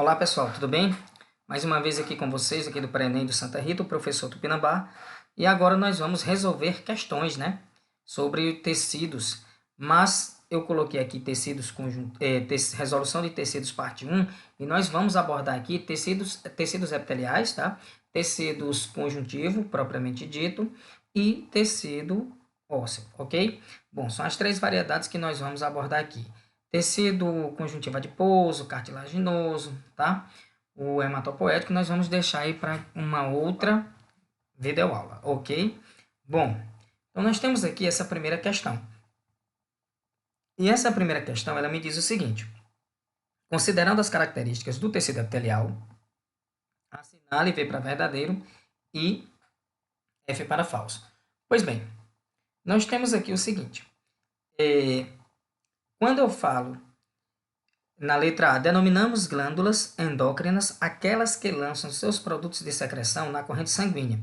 Olá pessoal, tudo bem? Mais uma vez aqui com vocês, aqui do Pré-ENEM do Santa Rita, o professor Tupinambá. E agora nós vamos resolver questões, né? Sobre tecidos. Mas eu coloquei aqui resolução de tecidos parte 1. E nós vamos abordar aqui tecidos epiteliais, tá? Tecidos conjuntivo, propriamente dito. E tecido ósseo, ok? Bom, são as três variedades que nós vamos abordar aqui. Tecido conjuntivo adiposo, cartilaginoso, tá? O hematopoético nós vamos deixar aí para uma outra videoaula, ok? Bom, então nós temos aqui essa primeira questão. E essa primeira questão, ela me diz o seguinte: considerando as características do tecido epitelial, assinale V para verdadeiro e F para falso. Pois bem, nós temos aqui o seguinte: quando eu falo na letra A, denominamos glândulas endócrinas aquelas que lançam seus produtos de secreção na corrente sanguínea.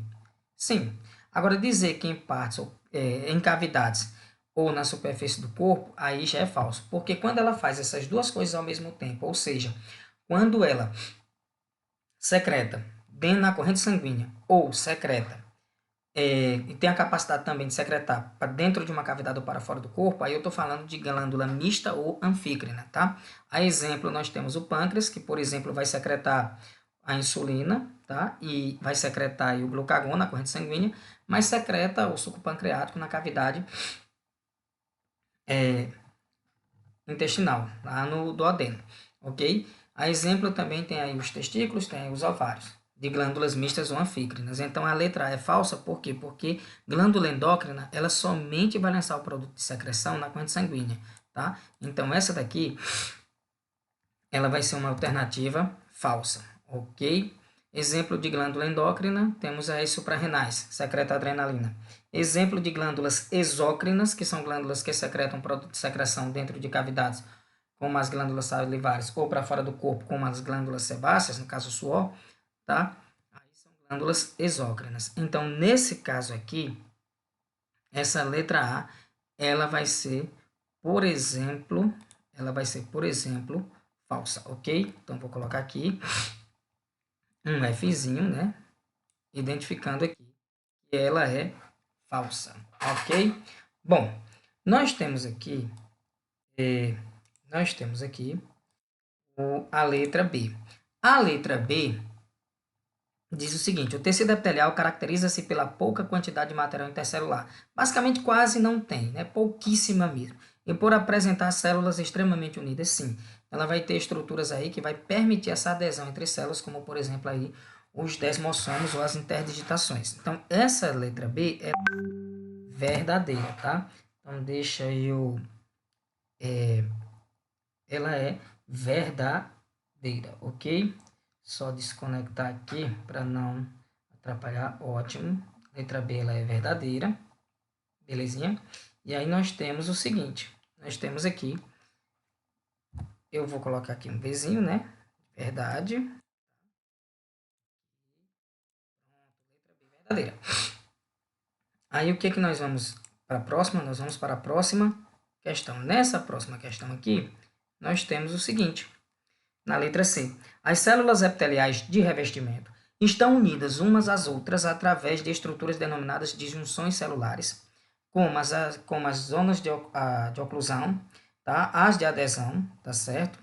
Sim. Agora, dizer que em partes, em cavidades ou na superfície do corpo, aí já é falso. Porque quando ela faz essas duas coisas ao mesmo tempo, ou seja, quando ela secreta dentro da corrente sanguínea ou secreta e tem a capacidade também de secretar para dentro de uma cavidade ou para fora do corpo, aí eu estou falando de glândula mista ou anfícrina, tá? A exemplo, nós temos o pâncreas, que, por exemplo, vai secretar a insulina, tá? E vai secretar aí o glucagon na corrente sanguínea, mas secreta o suco pancreático na cavidade intestinal, lá no duodeno, ok? A exemplo também tem aí os testículos, tem aí os ovários de glândulas mistas ou anfícrinas. Então, a letra A é falsa, por quê? Porque glândula endócrina, ela somente vai lançar o produto de secreção na corrente sanguínea, tá? Então, essa daqui, ela vai ser uma alternativa falsa, ok? Exemplo de glândula endócrina, temos as suprarrenais, secreta adrenalina. Exemplo de glândulas exócrinas, que são glândulas que secretam produto de secreção dentro de cavidades, como as glândulas salivares, ou para fora do corpo, como as glândulas sebáceas, no caso o suor, tá? Aí são glândulas exócrinas. Então, nesse caso aqui, essa letra A, ela vai ser, por exemplo, falsa, ok? Então, vou colocar aqui um Fzinho, né? Identificando aqui que ela é falsa, ok? Bom, nós temos aqui, a letra B. A letra B diz o seguinte: o tecido epitelial caracteriza-se pela pouca quantidade de material intercelular. Basicamente, quase não tem, né? Pouquíssima mesmo. E por apresentar células extremamente unidas, sim. Ela vai ter estruturas aí que vai permitir essa adesão entre células, como, por exemplo, aí os desmossomos ou as interdigitações. Então, essa letra B é verdadeira, tá? Então, deixa eu... ela é verdadeira, ok? Só desconectar aqui para não atrapalhar. Ótimo. Letra B, ela é verdadeira. Belezinha? E aí nós temos o seguinte. Nós temos aqui... eu vou colocar aqui um Vzinho, né? Verdade. Letra B, verdadeira. Aí o que que nós vamos para a próxima? Nós vamos para a próxima questão. Nessa próxima questão aqui, nós temos o seguinte. Na letra C, as células epiteliais de revestimento estão unidas umas às outras através de estruturas denominadas de junções celulares, como as zonas de oclusão, tá? As de adesão, tá certo?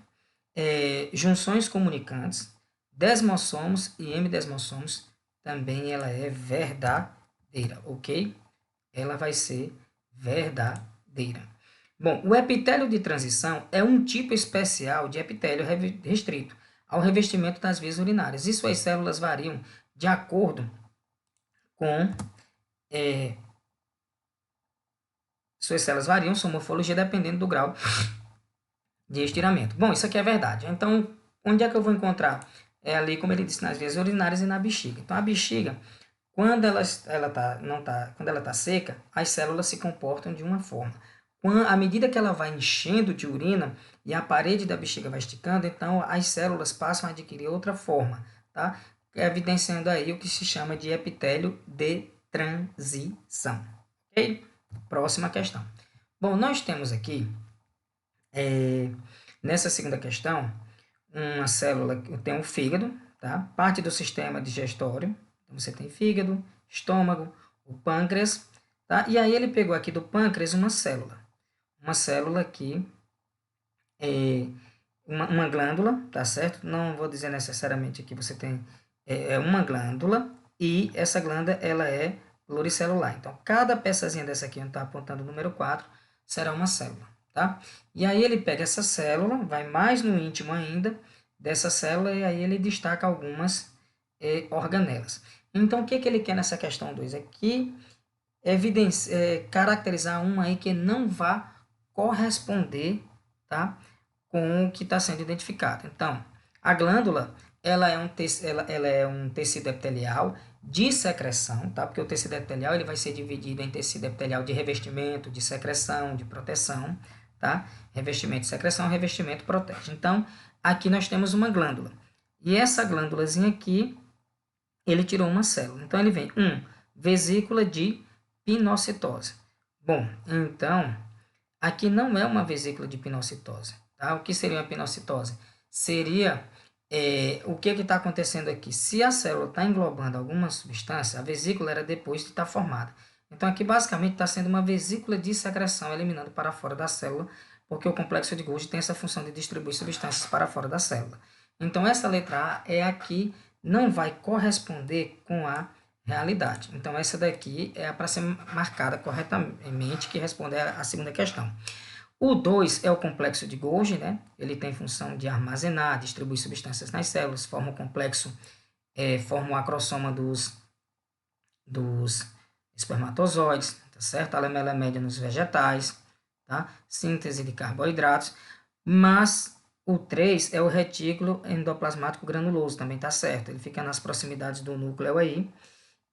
Junções comunicantes, desmossomos e hemidesmossomos, também ela é verdadeira, ok? Ela vai ser verdadeira. Bom, o epitélio de transição é um tipo especial de epitélio restrito ao revestimento das vias urinárias. E suas células variam de acordo com... suas células variam sua morfologia dependendo do grau de estiramento. Bom, isso aqui é verdade. Então, onde é que eu vou encontrar? É ali, como ele disse, nas vias urinárias e na bexiga. Então, a bexiga, quando ela tá seca, as células se comportam de uma forma. À medida que ela vai enchendo de urina e a parede da bexiga vai esticando, então as células passam a adquirir outra forma, tá? Evidenciando aí o que se chama de epitélio de transição. Ok? Próxima questão. Bom, nós temos aqui, nessa segunda questão, uma célula, tem um fígado, tá? Parte do sistema digestório. Então, você tem fígado, estômago, o pâncreas, tá? E aí ele pegou aqui do pâncreas uma célula aqui, uma glândula, tá certo? Não vou dizer necessariamente que você tem uma glândula, e essa glândula ela é pluricelular. Então, cada peçazinha dessa aqui, onde está apontando o número 4, será uma célula, tá? E aí ele pega essa célula, vai mais no íntimo ainda dessa célula, e aí ele destaca algumas organelas. Então, o que ele quer nessa questão 2? É que caracterizar uma aí que não vá corresponder, tá, com o que está sendo identificado. Então, a glândula ela é um tecido epitelial de secreção, tá? Porque o tecido epitelial ele vai ser dividido em tecido epitelial de revestimento, de secreção, de proteção, tá? Revestimento de secreção, revestimento protege. Então, aqui nós temos uma glândula. E essa glândulazinha aqui, ele tirou uma célula. Então, ele vem, vesícula de pinocitose. Bom, então, aqui não é uma vesícula de pinocitose. Tá? O que seria uma pinocitose? Seria o que está acontecendo aqui. Se a célula está englobando alguma substância, a vesícula era depois de estar formada. Então, aqui basicamente está sendo uma vesícula de secreção eliminando para fora da célula, porque o complexo de Golgi tem essa função de distribuir substâncias para fora da célula. Então, essa letra A é a que não vai corresponder com a realidade. Então, essa daqui é para ser marcada corretamente, que responde à segunda questão. O 2 é o complexo de Golgi, né? Ele tem função de armazenar, distribuir substâncias nas células, forma o complexo, forma o acrossoma dos espermatozoides, tá certo? A lamela média nos vegetais, tá? Síntese de carboidratos, mas o 3 é o retículo endoplasmático granuloso, também tá certo, ele fica nas proximidades do núcleo aí,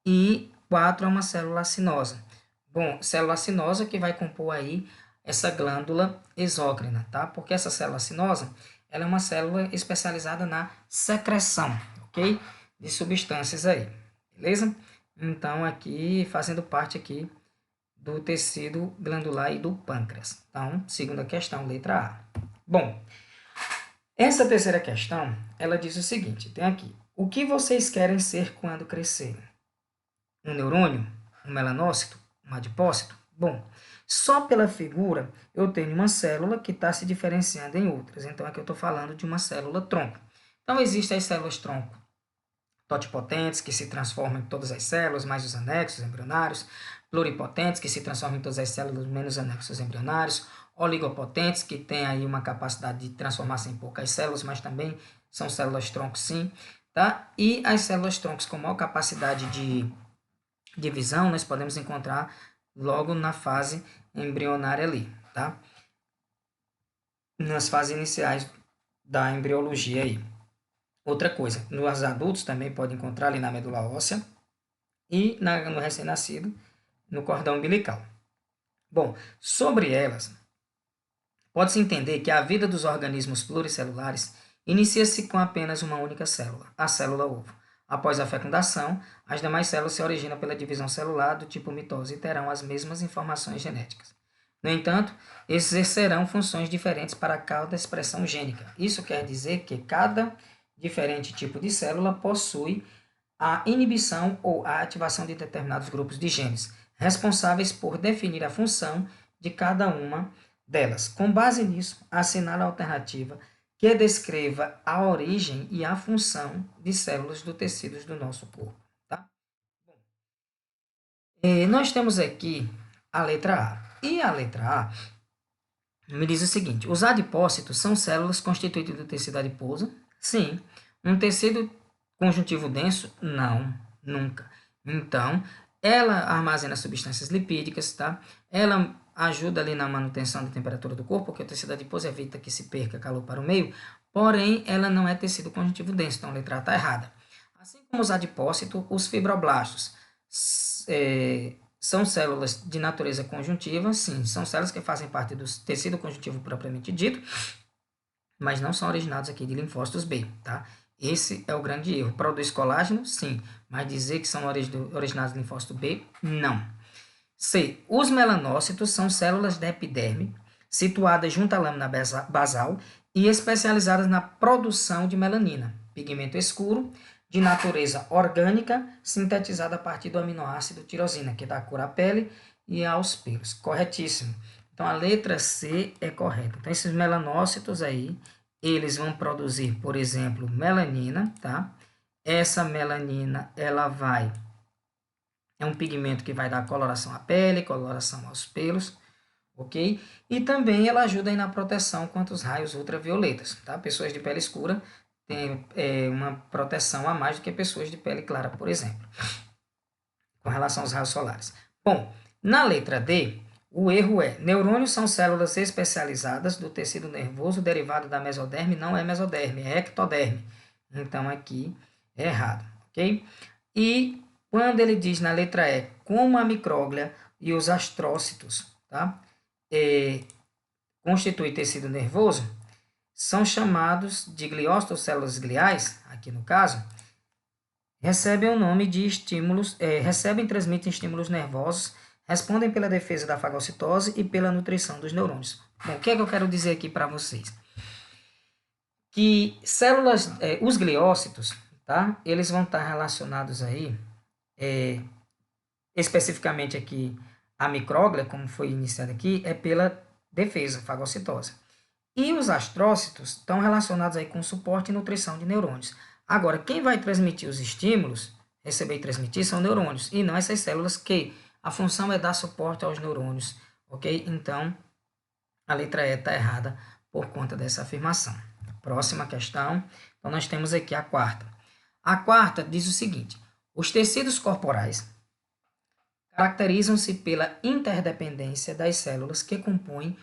e 4 é uma célula acinosa. Bom, célula acinosa que vai compor aí essa glândula exócrina, tá? Porque essa célula acinosa, ela é uma célula especializada na secreção, ok? De substâncias aí, beleza? Então, aqui, fazendo parte aqui do tecido glandular e do pâncreas. Então, segunda questão, letra A. Bom, essa terceira questão, ela diz o seguinte, tem aqui, o que vocês querem ser quando crescerem? Um neurônio? Um melanócito? Um adipócito? Bom, só pela figura eu tenho uma célula que está se diferenciando em outras. Então, aqui eu estou falando de uma célula tronco. Então, existem as células tronco totipotentes, que se transformam em todas as células, mais os anexos embrionários, pluripotentes, que se transformam em todas as células, menos anexos embrionários, oligopotentes, que têm aí uma capacidade de transformar-se em poucas células, mas também são células tronco, sim, tá? E as células troncos com maior capacidade de divisão, nós podemos encontrar logo na fase embrionária ali, tá? Nas fases iniciais da embriologia aí. Outra coisa, nos adultos também pode encontrar ali na medula óssea e no recém-nascido, no cordão umbilical. Bom, sobre elas, pode-se entender que a vida dos organismos pluricelulares inicia-se com apenas uma única célula, a célula ovo. Após a fecundação, as demais células se originam pela divisão celular do tipo mitose e terão as mesmas informações genéticas. No entanto, exercerão funções diferentes para cada expressão gênica. Isso quer dizer que cada diferente tipo de célula possui a inibição ou a ativação de determinados grupos de genes, responsáveis por definir a função de cada uma delas. Com base nisso, assinala a alternativa que descreva a origem e a função de células dos tecidos do nosso corpo. Tá? Nós temos aqui a letra A. E a letra A me diz o seguinte, os adipócitos são células constituídas do tecido adiposo? Sim. Um tecido conjuntivo denso? Não, nunca. Então, ela armazena substâncias lipídicas, tá? Ela ajuda ali na manutenção da temperatura do corpo, porque o tecido adiposo evita que se perca calor para o meio, porém, ela não é tecido conjuntivo denso, então a letra A está errada. Assim como os adipócitos, os fibroblastos são células de natureza conjuntiva, sim, são células que fazem parte do tecido conjuntivo propriamente dito, mas não são originados aqui de linfócitos B, tá? Esse é o grande erro. Produz colágeno? Sim, mas dizer que são originados de linfócito B? Não. C. Os melanócitos são células da epiderme, situadas junto à lâmina basal, e especializadas na produção de melanina, pigmento escuro, de natureza orgânica, sintetizado a partir do aminoácido tirosina, que dá cor à pele e aos pelos. Corretíssimo. Então, a letra C é correta. Então, esses melanócitos aí, eles vão produzir, por exemplo, melanina, tá? Essa melanina, é um pigmento que vai dar coloração à pele, coloração aos pelos, ok? E também ela ajuda aí na proteção contra os raios ultravioletas, tá? Pessoas de pele escura têm uma proteção a mais do que pessoas de pele clara, por exemplo, com relação aos raios solares. Bom, na letra D, o erro é: neurônios são células especializadas do tecido nervoso derivado da mesoderme, não é mesoderme, é ectoderme. Então, aqui é errado, ok? E quando ele diz na letra E, como a micróglia e os astrócitos, tá? Constituem tecido nervoso, são chamados de gliócitos, células gliais, aqui no caso, recebem o nome de estímulos, recebem e transmitem estímulos nervosos, respondem pela defesa da fagocitose e pela nutrição dos neurônios. Bom, o que é que eu quero dizer aqui para vocês? Que células, os gliócitos, tá? Eles vão estar relacionados aí, especificamente aqui, a micróglia, como foi iniciado aqui, é pela defesa, fagocitose. E os astrócitos estão relacionados aí com suporte e nutrição de neurônios. Agora, quem vai transmitir os estímulos, receber e transmitir, são neurônios, e não essas células que a função é dar suporte aos neurônios, ok? Então, a letra E está errada por conta dessa afirmação. Próxima questão. Então, nós temos aqui a quarta. A quarta diz o seguinte: os tecidos corporais caracterizam-se pela interdependência das células que compõem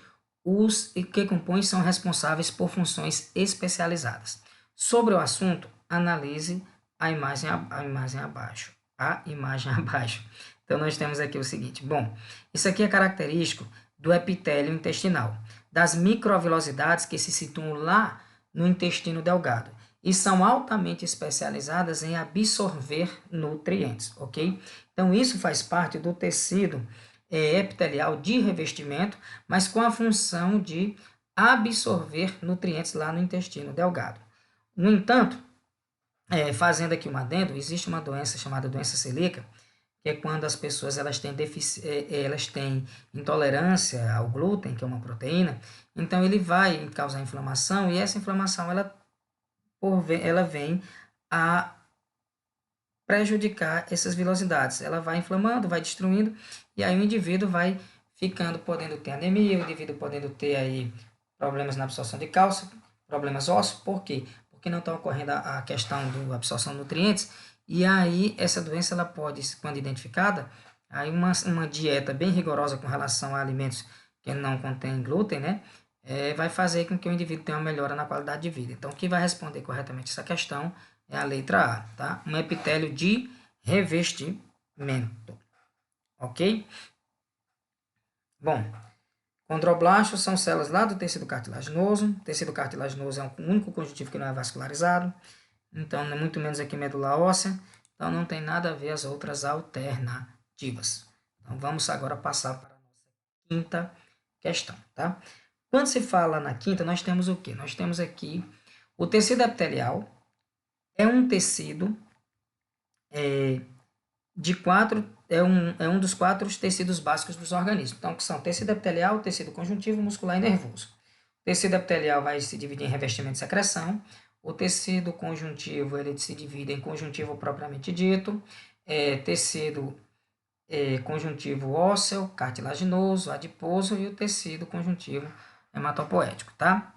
são responsáveis por funções especializadas. Sobre o assunto, analise a imagem abaixo. Então, nós temos aqui o seguinte. Bom, isso aqui é característico do epitélio intestinal, das microvilosidades que se situam lá no intestino delgado e são altamente especializadas em absorver nutrientes, ok? Então, isso faz parte do tecido epitelial de revestimento, mas com a função de absorver nutrientes lá no intestino delgado. No entanto, fazendo aqui um adendo, existe uma doença chamada doença celíaca, que é quando as pessoas elas têm intolerância ao glúten, que é uma proteína, então ele vai causar inflamação, e essa inflamação ela vem a prejudicar essas vilosidades. Ela vai inflamando, vai destruindo, e aí o indivíduo vai podendo ter anemia, o indivíduo podendo ter aí problemas na absorção de cálcio, problemas ósseos. Por quê? Porque não está ocorrendo a questão da absorção de nutrientes, e aí essa doença ela pode, quando identificada, aí uma dieta bem rigorosa com relação a alimentos que não contêm glúten, né? Vai fazer com que o indivíduo tenha uma melhora na qualidade de vida. Então, quem vai responder corretamente essa questão é a letra A, tá? Um epitélio de revestimento, ok? Bom, condroblastos são células lá do tecido cartilaginoso. O tecido cartilaginoso é o único conjuntivo que não é vascularizado, então muito menos aqui medula óssea, então não tem nada a ver as outras alternativas. Então, vamos agora passar para a nossa quinta questão, tá? Quando se fala na quinta, nós temos o quê? Nós temos aqui o tecido epitelial, é um tecido é um dos 4 tecidos básicos dos organismos. Então, que são tecido epitelial, tecido conjuntivo, muscular e nervoso. O tecido epitelial vai se dividir em revestimento e secreção. O tecido conjuntivo ele se divide em conjuntivo propriamente dito, tecido conjuntivo ósseo, cartilaginoso, adiposo e o tecido conjuntivo hematopoético, tá?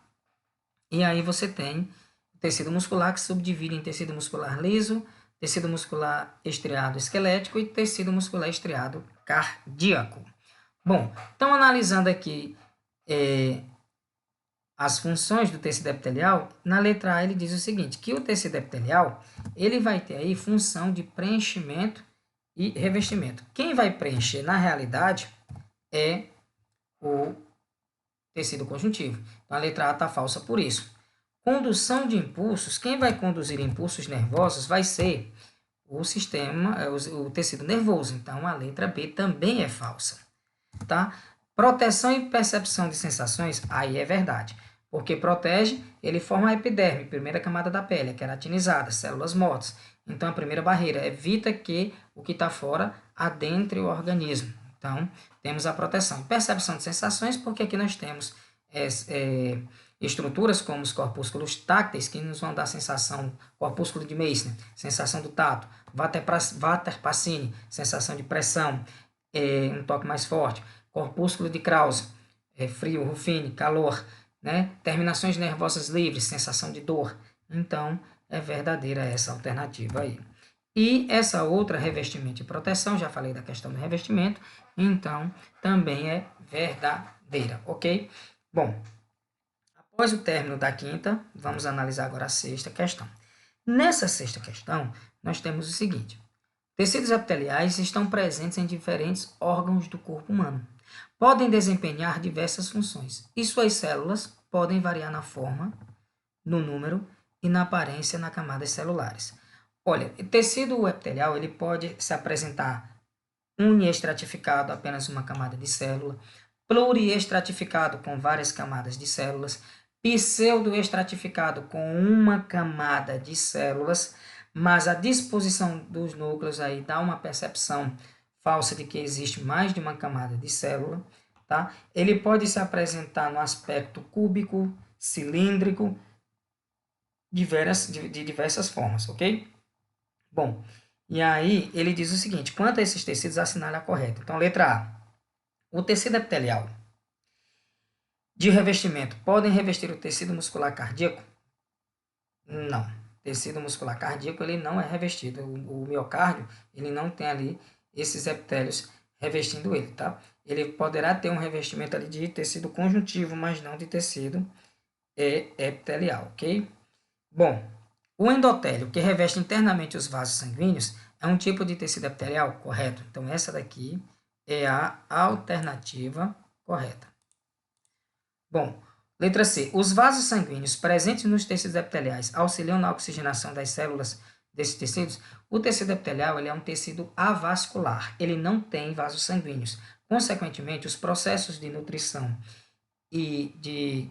E aí você tem o tecido muscular que se subdivide em tecido muscular liso, tecido muscular estriado esquelético e tecido muscular estriado cardíaco. Bom, então analisando aqui as funções do tecido epitelial, na letra A ele diz o seguinte, que o tecido epitelial ele vai ter aí função de preenchimento e revestimento. Quem vai preencher na realidade é o tecido conjuntivo. Então a letra A está falsa por isso. Condução de impulsos, quem vai conduzir impulsos nervosos vai ser o tecido nervoso. Então a letra B também é falsa, tá? Proteção e percepção de sensações, aí é verdade. Porque protege, ele forma a epiderme, primeira camada da pele, é queratinizada, células mortas. Então, a primeira barreira evita que o que está fora adentre o organismo. Então, temos a proteção. Percepção de sensações, porque aqui nós temos estruturas como os corpúsculos tácteis, que nos vão dar sensação, corpúsculo de Meissner, sensação do tato, Vater Pacini, sensação de pressão, um toque mais forte, corpúsculo de Krause, frio, Ruffini, calor, né? Terminações nervosas livres, sensação de dor. Então, é verdadeira essa alternativa aí. E essa outra, revestimento e proteção, já falei da questão do revestimento, então também é verdadeira, ok? Bom, após o término da quinta, vamos analisar agora a sexta questão. Nessa sexta questão, nós temos o seguinte: tecidos epiteliais estão presentes em diferentes órgãos do corpo humano. Podem desempenhar diversas funções e suas células podem variar na forma, no número e na aparência nas camadas celulares. Olha, o tecido epitelial ele pode se apresentar uniestratificado, apenas uma camada de célula, pluriestratificado com várias camadas de células, pseudoestratificado com uma camada de células, mas a disposição dos núcleos aí dá uma percepção falsa de que existe mais de uma camada de célula, tá? Ele pode se apresentar no aspecto cúbico, cilíndrico, de diversas formas, ok? Bom, e aí ele diz o seguinte: quanto a esses tecidos, assinale a correta. Então, letra A. O tecido epitelial de revestimento podem revestir o tecido muscular cardíaco? Não. Tecido muscular cardíaco ele não é revestido. O miocárdio ele não tem ali esses epitélios revestindo ele, tá? Ele poderá ter um revestimento ali de tecido conjuntivo, mas não de tecido epitelial, ok? Bom, o endotélio, que reveste internamente os vasos sanguíneos, é um tipo de tecido epitelial? Correto. Então, essa daqui é a alternativa correta. Bom, letra C. Os vasos sanguíneos presentes nos tecidos epiteliais auxiliam na oxigenação das células desses tecidos? O tecido epitelial ele é um tecido avascular, ele não tem vasos sanguíneos. Consequentemente, os processos de nutrição e de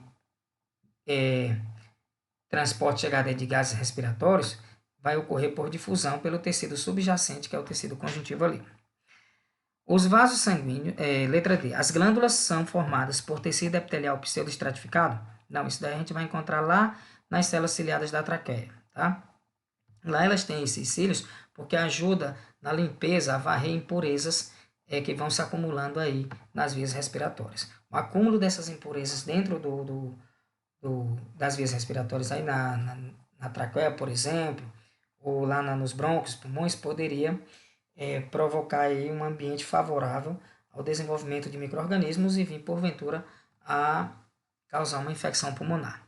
transporte e chegada de gases respiratórios vai ocorrer por difusão pelo tecido subjacente, que é o tecido conjuntivo ali. Os vasos sanguíneos, letra D, as glândulas são formadas por tecido epitelial pseudoestratificado? Não, isso daí a gente vai encontrar lá nas células ciliadas da traqueia, tá? Lá elas têm esses cílios porque ajuda na limpeza, a varrer impurezas que vão se acumulando aí nas vias respiratórias. O acúmulo dessas impurezas dentro das vias respiratórias aí na traqueia, por exemplo, ou lá nos brônquios, pulmões, poderia provocar aí um ambiente favorável ao desenvolvimento de micro-organismos e vir, porventura, a causar uma infecção pulmonar.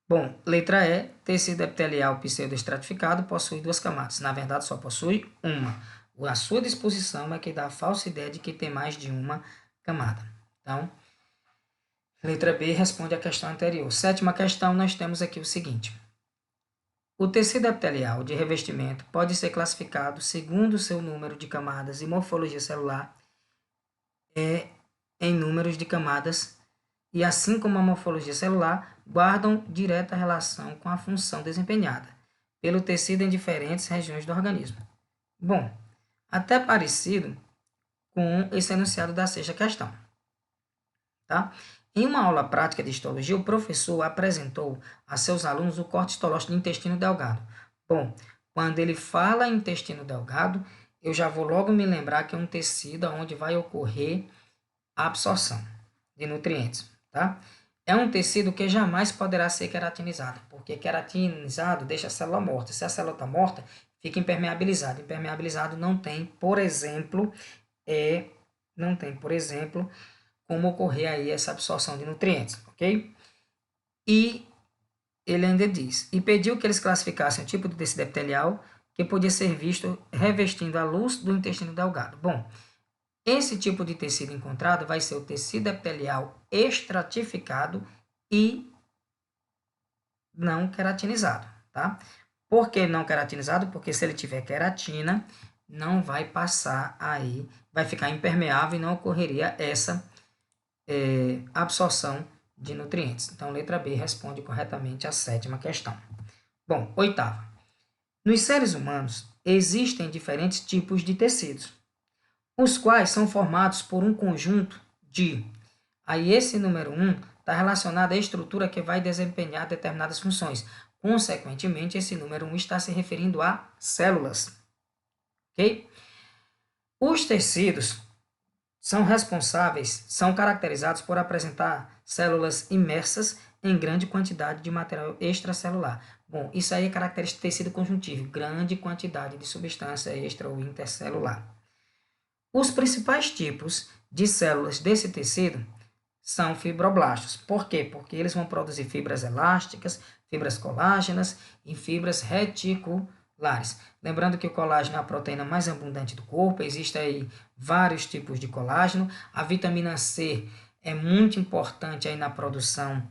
Bom, letra E, tecido epitelial pseudoestratificado possui duas camadas. Na verdade, só possui uma. A sua disposição é que dá a falsa ideia de que tem mais de uma camada. Então, letra B responde à questão anterior. Sétima questão, nós temos aqui o seguinte: o tecido epitelial de revestimento pode ser classificado segundo o seu número de camadas e morfologia celular em números de camadas e, assim como a morfologia celular, guardam direta relação com a função desempenhada pelo tecido em diferentes regiões do organismo. Bom, até parecido com esse enunciado da sexta questão, tá? Em uma aula prática de histologia, o professor apresentou a seus alunos o corte histológico do intestino delgado. Bom, quando ele fala em intestino delgado, eu já vou logo me lembrar que é um tecido onde vai ocorrer a absorção de nutrientes, tá? É um tecido que jamais poderá ser queratinizado, porque queratinizado deixa a célula morta. Se a célula está morta, fica impermeabilizado. Impermeabilizado não tem, por exemplo, como ocorrer aí essa absorção de nutrientes, ok? E ele ainda diz, e pediu que eles classificassem o tipo de tecido epitelial que podia ser visto revestindo a luz do intestino delgado. Bom, esse tipo de tecido encontrado vai ser o tecido epitelial estratificado e não queratinizado, tá? Por que não queratinizado? Porque se ele tiver queratina, não vai passar aí, vai ficar impermeável e não ocorreria essa absorção de nutrientes. Então, letra B responde corretamente a 7ª questão. Bom, 8ª. Nos seres humanos, existem diferentes tipos de tecidos, os quais são formados por um conjunto de... Aí esse número 1 está relacionado à estrutura que vai desempenhar determinadas funções. Consequentemente, esse número 1 está se referindo a células. Ok? Os tecidos são caracterizados por apresentar células imersas em grande quantidade de material extracelular. Bom, isso aí é característica do tecido conjuntivo, grande quantidade de substância extra ou intercelular. Os principais tipos de células desse tecido são fibroblastos. Por quê? Porque eles vão produzir fibras elásticas, fibras colágenas e fibras reticulares. Lembrando que o colágeno é a proteína mais abundante do corpo, existem aí vários tipos de colágeno. A vitamina C é muito importante aí na produção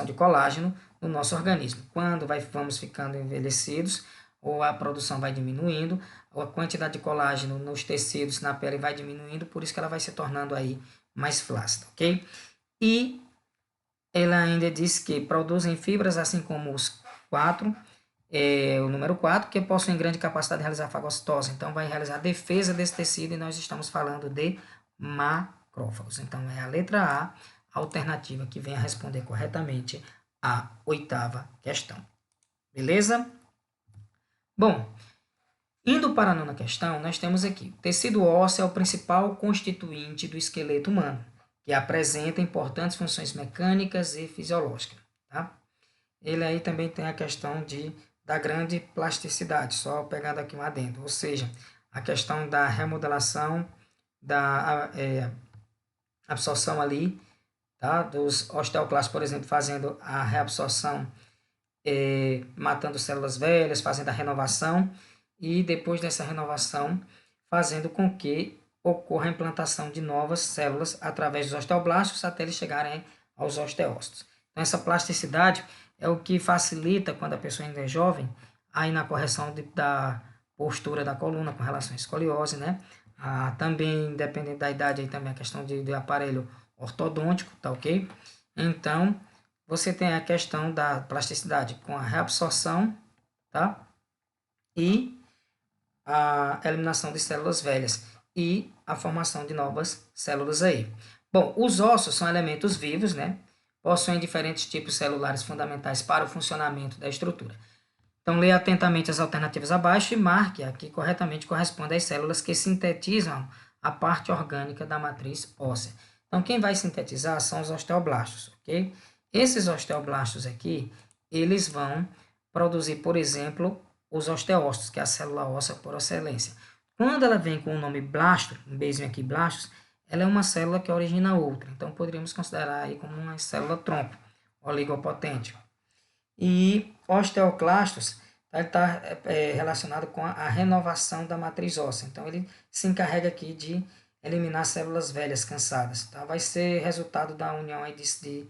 de colágeno no nosso organismo. Quando vamos ficando envelhecidos, ou a produção vai diminuindo, ou a quantidade de colágeno nos tecidos, na pele vai diminuindo, por isso que ela vai se tornando aí mais flácida, ok? E ela ainda diz que produzem fibras, assim como o número 4, que possuem grande capacidade de realizar fagocitose. Então, vai realizar a defesa desse tecido e nós estamos falando de macrófagos. Então, é a letra A, alternativa que vem a responder corretamente a 8ª questão. Beleza? Bom, indo para a 9ª questão, nós temos aqui: o tecido ósseo é o principal constituinte do esqueleto humano, que apresenta importantes funções mecânicas e fisiológicas. Tá? Ele aí também tem a questão da grande plasticidade, só pegando aqui um adendo, ou seja, a questão da remodelação, da absorção ali, tá? Dos osteoclastos, por exemplo, fazendo a reabsorção, matando células velhas, fazendo a renovação, e depois dessa renovação, fazendo com que ocorra a implantação de novas células através dos osteoblastos até eles chegarem aos osteócitos. Então, essa plasticidade é o que facilita, quando a pessoa ainda é jovem, aí na correção da postura da coluna com relação à escoliose, né? Também, dependendo da idade, aí também a questão de aparelho ortodôntico, tá ok? Então, você tem a questão da plasticidade com a reabsorção, tá? E a eliminação de células velhas e a formação de novas células aí. Bom, os ossos são elementos vivos, né? Possuem diferentes tipos celulares fundamentais para o funcionamento da estrutura. Então, leia atentamente as alternativas abaixo e marque a que corretamente corresponde às células que sintetizam a parte orgânica da matriz óssea. Então, quem vai sintetizar são os osteoblastos, ok? Esses osteoblastos aqui, eles vão produzir, por exemplo, os osteócitos, que é a célula óssea por excelência. Quando ela vem com o nome blasto, um beijinho aqui, blastos, ela é uma célula que origina outra. Então, poderíamos considerar aí como uma célula tronco, oligopotente. E osteoclastos está relacionado com a renovação da matriz óssea. Então, ele se encarrega aqui de eliminar células velhas, cansadas. Tá? Vai ser resultado da união aí de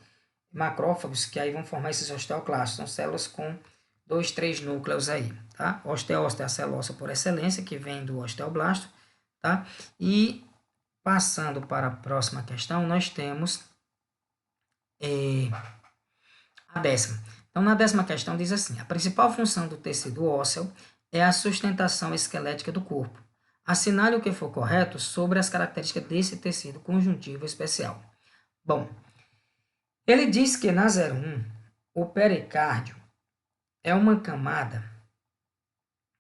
macrófagos, que aí vão formar esses osteoclastos. São células com 2, 3 núcleos aí. Tá? Osteócito é a célula óssea por excelência, que vem do osteoblasto. Tá? E passando para a próxima questão, nós temos a 10ª. Então, na 10ª questão diz assim: a principal função do tecido ósseo é a sustentação esquelética do corpo. Assinale o que for correto sobre as características desse tecido conjuntivo especial. Bom, ele diz que na 01, o pericárdio é uma camada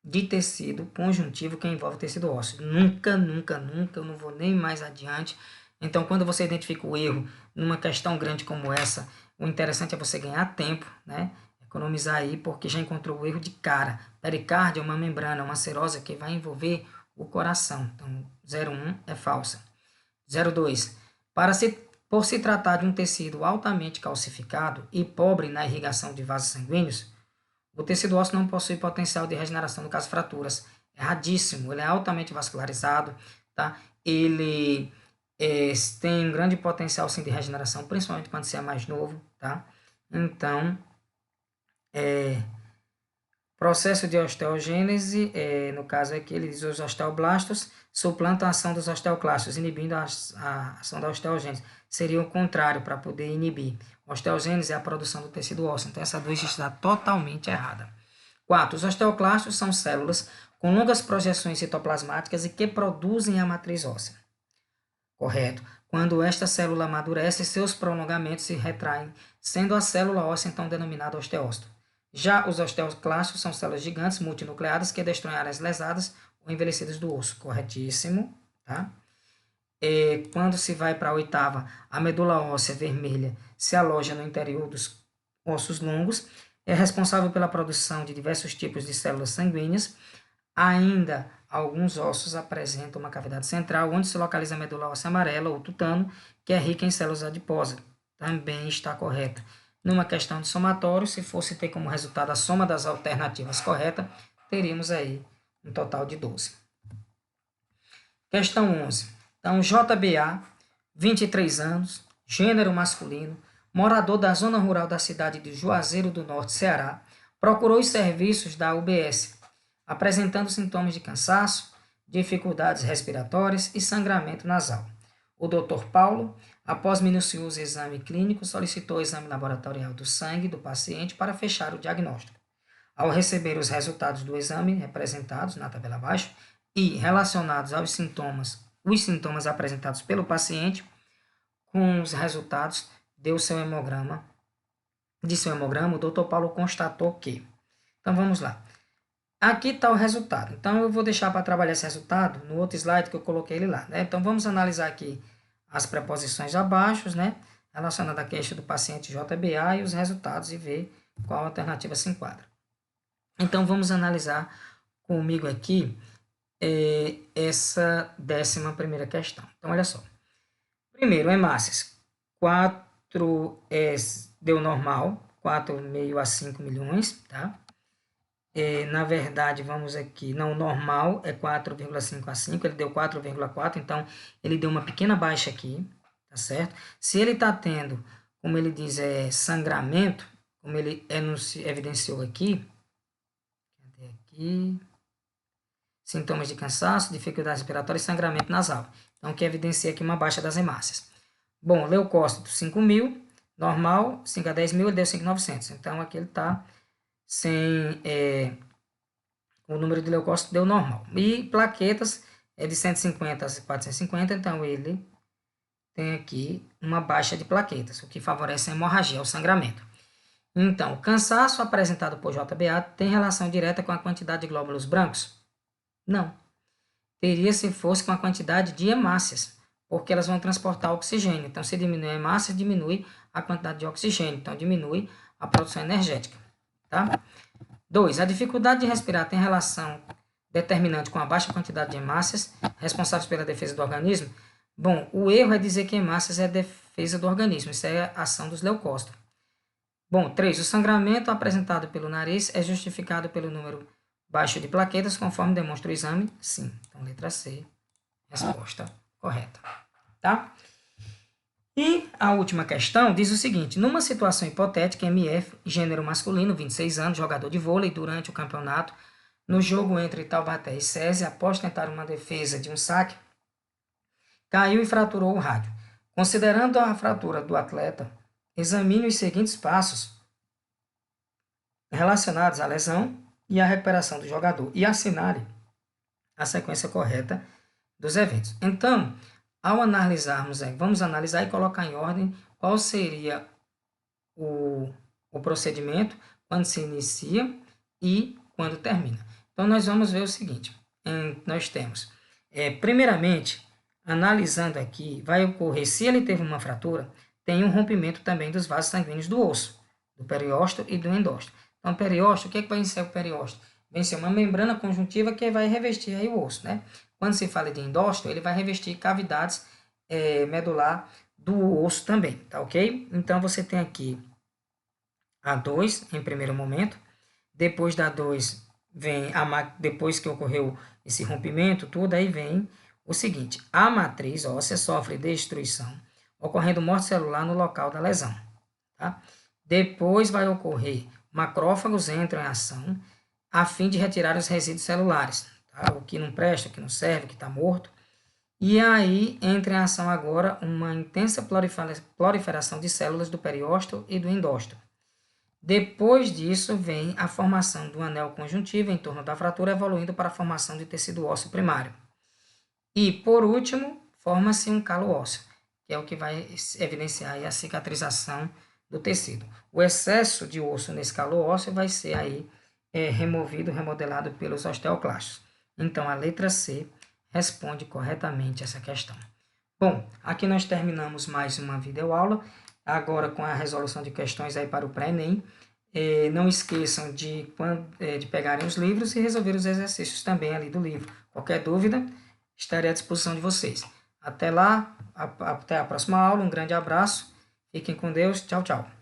de tecido conjuntivo que envolve o tecido ósseo. Nunca, eu não vou nem mais adiante. Então, quando você identifica o erro numa questão grande como essa, o interessante é você ganhar tempo, né? Economizar aí, porque já encontrou o erro de cara. Pericárdio é uma membrana, uma serosa que vai envolver o coração. Então, 01 é falsa. 02. Por se tratar de um tecido altamente calcificado e pobre na irrigação de vasos sanguíneos, o tecido ósseo não possui potencial de regeneração no caso de fraturas. Erradíssimo. Ele é altamente vascularizado, tá? Ele tem um grande potencial sim, de regeneração, principalmente quando você é mais novo, tá? Então, Processo de osteogênese, no caso aqui, ele diz os osteoblastos suplantam a ação dos osteoclastos, inibindo a ação da osteogênese. Seria o contrário para poder inibir. Osteogênese é a produção do tecido ósseo, então essa 2 está totalmente errada. 4. Os osteoclastos são células com longas projeções citoplasmáticas e que produzem a matriz óssea. Correto. Quando esta célula amadurece, seus prolongamentos se retraem, sendo a célula óssea então denominada osteócito. Já os osteoclastos são células gigantes multinucleadas que destroem áreas lesadas ou envelhecidas do osso. Corretíssimo. Tá? Quando se vai para a 8ª, a medula óssea vermelha se aloja no interior dos ossos longos, é responsável pela produção de diversos tipos de células sanguíneas. Ainda alguns ossos apresentam uma cavidade central, onde se localiza a medula óssea amarela ou tutano, que é rica em células adiposas. Também está correta. Numa questão de somatório, se fosse ter como resultado a soma das alternativas correta, teríamos aí um total de 12. Questão 11. Então, JBA, 23 anos, gênero masculino, morador da zona rural da cidade de Juazeiro do Norte, Ceará, procurou os serviços da UBS, apresentando sintomas de cansaço, dificuldades respiratórias e sangramento nasal. O Dr. Paulo, após minucioso exame clínico, solicitou o exame laboratorial do sangue do paciente para fechar o diagnóstico. Ao receber os resultados do exame, representados na tabela abaixo, e relacionados aos sintomas, os sintomas apresentados pelo paciente, com os resultados de seu hemograma, o Dr. Paulo constatou que... Então, vamos lá. Aqui está o resultado. Então, eu vou deixar para trabalhar esse resultado no outro slide que eu coloquei ele lá. Né? Então, vamos analisar aqui as preposições abaixo, né? Relacionada à queixa do paciente JBA e os resultados e ver qual alternativa se enquadra. Então, vamos analisar comigo aqui essa 11ª questão. Então, olha só. Primeiro, hemácias. 4 deu normal, 4,5 a 5 milhões, tá? Na verdade, vamos aqui, não, normal é 4,5 a 5, ele deu 4,4, então ele deu uma pequena baixa aqui, tá certo? Se ele está tendo, como ele diz, sangramento, como ele evidenciou aqui, cadê aqui? Sintomas de cansaço, dificuldade respiratória e sangramento nasal. Então, que evidencia aqui uma baixa das hemácias. Bom, leucócito 5.000, normal 5 a 10 mil, ele deu 5.900. Então, aqui ele está sem... o número de leucócitos deu normal. E plaquetas é de 150 a 450, então ele tem aqui uma baixa de plaquetas, o que favorece a hemorragia, o sangramento. Então, o cansaço apresentado por JBA tem relação direta com a quantidade de glóbulos brancos? Não. Teria se fosse com a quantidade de hemácias, porque elas vão transportar oxigênio. Então, se diminui a hemácia, diminui a quantidade de oxigênio. Então, diminui a produção energética. Tá? 2. A dificuldade de respirar tem relação determinante com a baixa quantidade de hemácias responsáveis pela defesa do organismo? Bom, o erro é dizer que hemácias é defesa do organismo. Isso é a ação dos leucócitos. Bom, 3. O sangramento apresentado pelo nariz é justificado pelo número baixo de plaquetas, conforme demonstra o exame? Sim. Então, letra C, resposta correta. Tá? E a última questão diz o seguinte: numa situação hipotética, MF, gênero masculino, 26 anos, jogador de vôlei, durante o campeonato, no jogo entre Taubaté e SESI, após tentar uma defesa de um saque, caiu e fraturou o rádio. Considerando a fratura do atleta, examine os seguintes passos relacionados à lesão e à recuperação do jogador e assinale a sequência correta dos eventos. Então, ao analisarmos, vamos analisar e colocar em ordem qual seria o procedimento, quando se inicia e quando termina. Então, nós vamos ver o seguinte, nós temos, primeiramente, analisando aqui, vai ocorrer, se ele teve uma fratura, tem um rompimento também dos vasos sanguíneos do osso, do periósteo e do endósteo. Então, periósteo, o que é que vai ser o periósteo? Vai ser uma membrana conjuntiva que vai revestir aí o osso, né? Quando se fala de endósteo, ele vai revestir cavidades medular do osso também, tá ok? Então, você tem aqui a 2 em primeiro momento, depois da 2 vem, depois que ocorreu esse rompimento, tudo aí vem o seguinte: a matriz óssea sofre destruição, ocorrendo morte celular no local da lesão. Tá? Depois vai ocorrer, macrófagos entram em ação, a fim de retirar os resíduos celulares, tá? O que não presta, o que não serve, o que está morto. E aí entra em ação agora uma intensa proliferação de células do periósteo e do endósteo. Depois disso vem a formação do anel conjuntivo em torno da fratura, evoluindo para a formação de tecido ósseo primário. E, por último, forma-se um calo ósseo, que é o que vai evidenciar aí a cicatrização do tecido. O excesso de osso nesse calo ósseo vai ser aí removido, remodelado pelos osteoclastos. Então, a letra C responde corretamente essa questão. Bom, aqui nós terminamos mais uma videoaula, agora com a resolução de questões aí para o pré-ENEM. Não esqueçam de pegarem os livros e resolver os exercícios também ali do livro. Qualquer dúvida, estarei à disposição de vocês. Até lá, até a próxima aula, um grande abraço, fiquem com Deus, tchau, tchau.